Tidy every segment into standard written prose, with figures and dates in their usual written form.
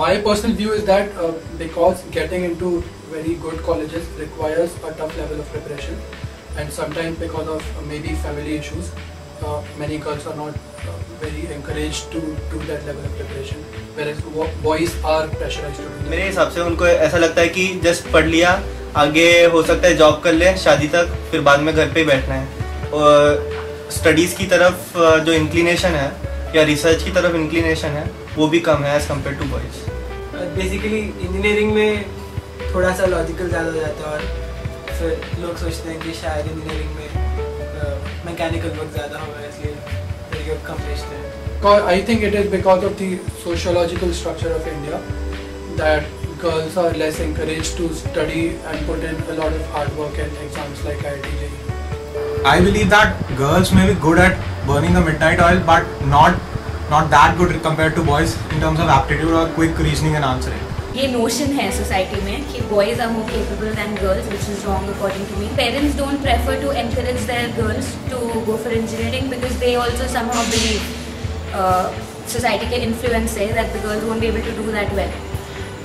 My personal view is that because getting into very good colleges requires a tough level of preparation, and sometimes because of maybe family issues, many girls are not very encouraged to do that level of preparation, whereas boys are pressurized to do that. मेरे हिसाब से उनको ऐसा लगता है कि just पढ़ लिया, आगे हो सकता है जॉब कर ले, शादी तक, फिर बाद में घर पे ही बैठना है। और स्टडीज़ की तरफ जो इंक्लिनेशन है या रिसर्च की तरफ इंक्लिनेशन है वो भी कम है as compare to boys. Basically engineering में थोड़ा सा लॉजिकल ज़्यादा हो जाता है और फिर लोग सोचते हैं कि शायद इंजीनियरिंग में मैकेनिकल वर्क ज़्यादा होगा, इसलिए कम भेजते हैं। I think it is because of the sociological structure of India that girls are less encouraged to study and put in a lot of hard work and exams like IIT JEE. I believe that girls may be good at burning the midnight oil, but not that good compared to boys in terms of aptitude or quick reasoning and answering. ये notion है society में कि boys are more capable than girls, which is wrong according to me. Parents don't prefer to encourage their girls to go for engineering because they also somehow believe society के influence से that the girls won't be able to do that well.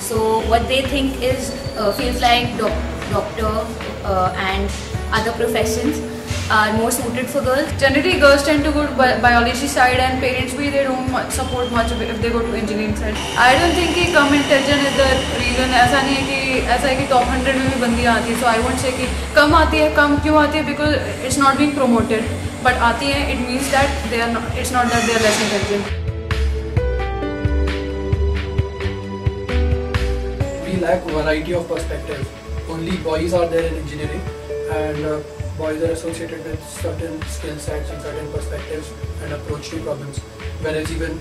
So what they think is feels like doctor and other professions are more suited for girls. Generally, girls tend to go to biology side, and parents they don't support much if they go to engineering side. I don't think कि कम intelligent is the reason. ऐसा नहीं है कि top 100 में भी बंदियाँ आती हैं. So I won't say कि कम आती है. कम क्यों आती है? Because it's not being promoted. But आती है, it means that they are not. It's not that they are less intelligent. We lack variety of perspectives. Only boys are there in engineering, and boys are associated with certain skill sets and certain perspectives and approach to problems. Whereas even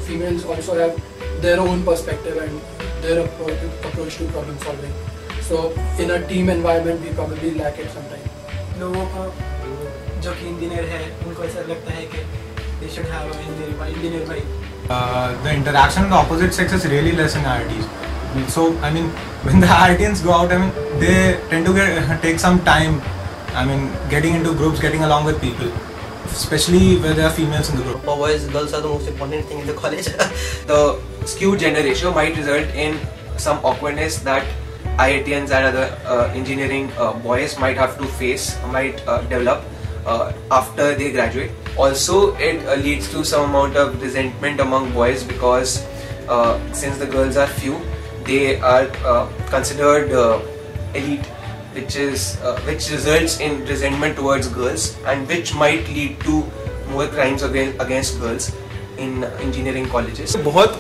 females also have their own perspective and their approach to problem solving. So in a team environment, we probably lack it sometimes. लोगों को जो कि engineer है उनको ऐसा लगता है कि they should have an engineer by. The interaction with the opposite sex is really less in IITs. So I mean, when the IITians go out, I mean, they tend to take some time. I mean, getting into groups, getting along with people, especially where there are females in the group. For boys, girls are the most important thing in the college. The skewed gender ratio might result in some awkwardness that IITians and other engineering boys might have to face, might develop after they graduate. Also, it leads to some amount of resentment among boys because since the girls are few, they are considered elite, which results in resentment towards girls, and which might lead to more crimes against girls in engineering colleges. बहुत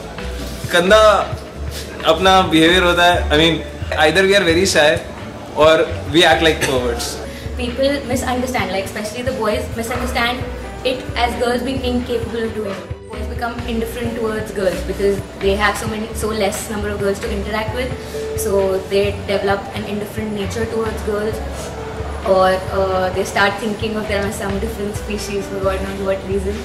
गंदा अपना behavior होता है. I mean, either we are very shy or we act like perverts. People misunderstand, like especially the boys misunderstand it as girls being incapable of doing it. Boys become indifferent towards girls because they have so less number of girls to interact with, so they develop an indifferent nature towards girls, or they start thinking of them as some different species for God knows what reason.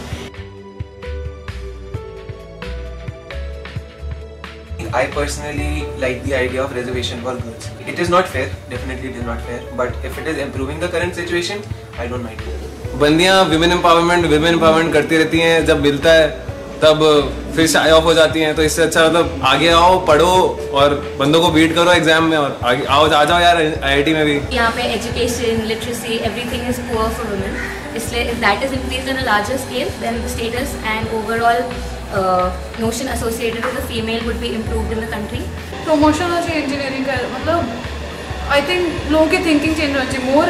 I personally like the idea of reservation for girls. It is not fair, definitely it is not fair, but if it is improving the current situation, I don't mind. बंदियाँ women empowerment करती रहती हैं, जब मिलता है तब फिर शाय of हो जाती हैं. तो इससे अच्छा मतलब आगे आओ, पढ़ो और बंदों को बीट करो एग्जाम में, और आगे आओ, आ जाओ यार IIT में भी. यहाँ पे education, literacy, everything is poor for women. इसलिए if that is increased on a larger scale, then the status and overall notion associated with the female would be improved in the country. Promotion होना चाहिए engineering का. मतलब I think लोगों की thinking change होना चाहिए. More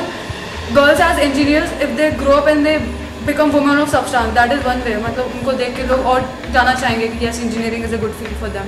girls as engineers, if they grow up and they become women of substance, that is one way. मतलब उनको देख के लोग और जाना चाहेंगे कि yes, engineering is a good field for them.